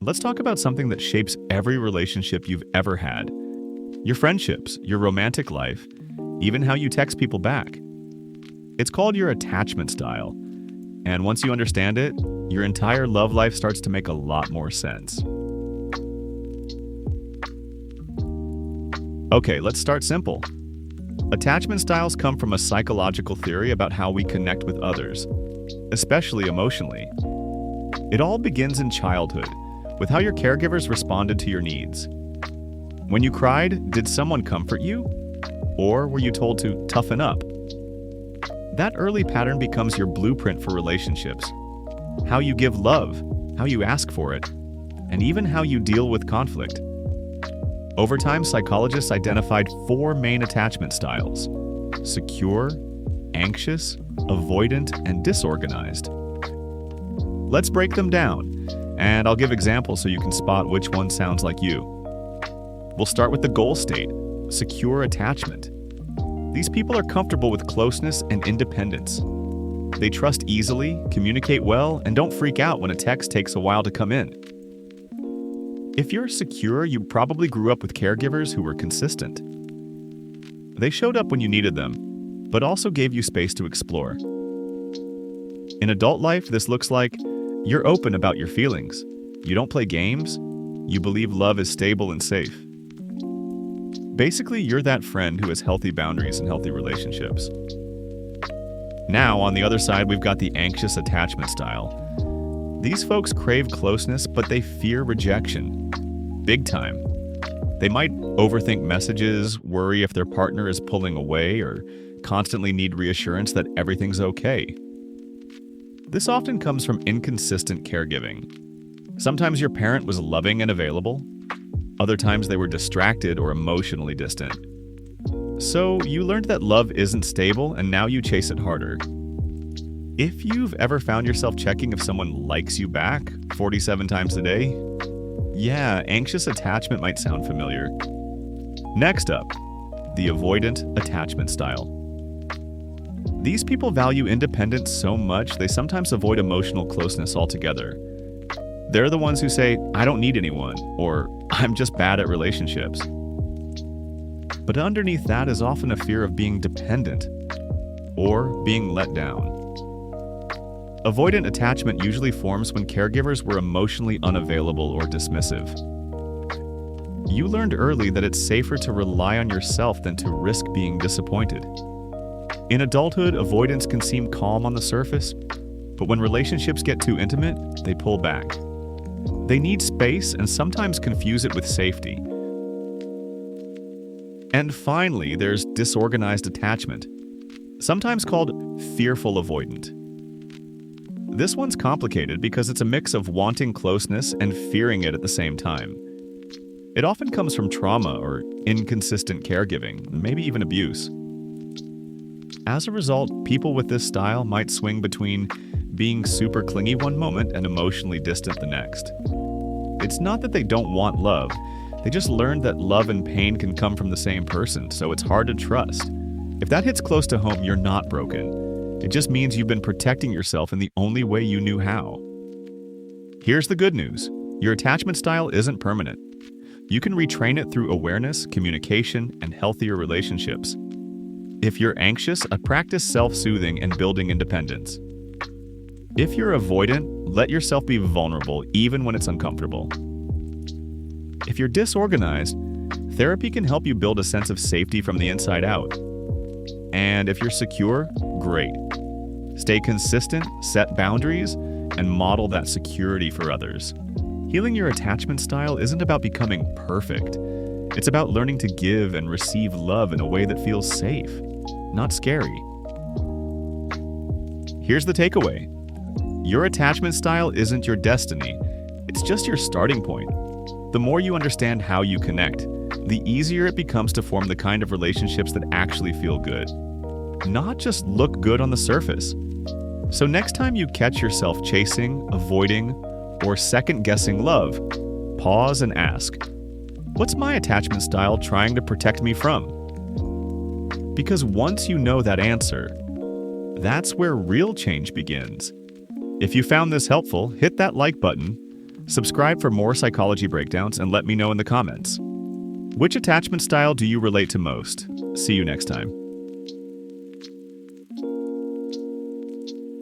Let's talk about something that shapes every relationship you've ever had: your friendships, your romantic life, even how you text people back. It's called your attachment style. And once you understand it, your entire love life starts to make a lot more sense. Okay, let's start simple. Attachment styles come from a psychological theory about how we connect with others, especially emotionally. It all begins in childhood, with how your caregivers responded to your needs. When you cried, did someone comfort you? Or were you told to toughen up? That early pattern becomes your blueprint for relationships. How you give love, how you ask for it, and even how you deal with conflict. Over time, psychologists identified 4 main attachment styles: secure, anxious, avoidant, and disorganized. Let's break them down, and I'll give examples so you can spot which one sounds like you. We'll start with the goal state: secure attachment. These people are comfortable with closeness and independence. They trust easily, communicate well, and don't freak out when a text takes a while to come in. If you're secure, you probably grew up with caregivers who were consistent. They showed up when you needed them, but also gave you space to explore. In adult life, this looks like you're open about your feelings. You don't play games. You believe love is stable and safe. Basically, you're that friend who has healthy boundaries and healthy relationships. Now, on the other side, we've got the anxious attachment style. These folks crave closeness, but they fear rejection. Big time. They might overthink messages, worry if their partner is pulling away, or constantly need reassurance that everything's okay. This often comes from inconsistent caregiving. Sometimes your parent was loving and available. Other times they were distracted or emotionally distant. So you learned that love isn't stable, and now you chase it harder. If you've ever found yourself checking if someone likes you back 47 times a day, yeah, anxious attachment might sound familiar. Next up, the avoidant attachment style. These people value independence so much they sometimes avoid emotional closeness altogether. They're the ones who say, "I don't need anyone," or "I'm just bad at relationships." But underneath that is often a fear of being dependent or being let down. Avoidant attachment usually forms when caregivers were emotionally unavailable or dismissive. You learned early that it's safer to rely on yourself than to risk being disappointed. In adulthood, avoidance can seem calm on the surface, but when relationships get too intimate, they pull back. They need space and sometimes confuse it with safety. And finally, there's disorganized attachment, sometimes called fearful avoidant. This one's complicated because it's a mix of wanting closeness and fearing it at the same time. It often comes from trauma or inconsistent caregiving, maybe even abuse. As a result, people with this style might swing between being super clingy one moment and emotionally distant the next. It's not that they don't want love, they just learned that love and pain can come from the same person, so it's hard to trust. If that hits close to home, you're not broken. It just means you've been protecting yourself in the only way you knew how. Here's the good news: your attachment style isn't permanent. You can retrain it through awareness, communication, and healthier relationships. If you're anxious, practice self-soothing and building independence. If you're avoidant, let yourself be vulnerable even when it's uncomfortable. If you're disorganized, therapy can help you build a sense of safety from the inside out. And if you're secure, great. Stay consistent, set boundaries, and model that security for others. Healing your attachment style isn't about becoming perfect. It's about learning to give and receive love in a way that feels safe, not scary. Here's the takeaway: your attachment style isn't your destiny, it's just your starting point. The more you understand how you connect, the easier it becomes to form the kind of relationships that actually feel good, not just look good on the surface. So next time you catch yourself chasing, avoiding, or second-guessing love, pause and ask, what's my attachment style trying to protect me from? Because once you know that answer, that's where real change begins. If you found this helpful, hit that like button, Subscribe for more psychology breakdowns and let me know in the comments. Which attachment style do you relate to most? See you next time.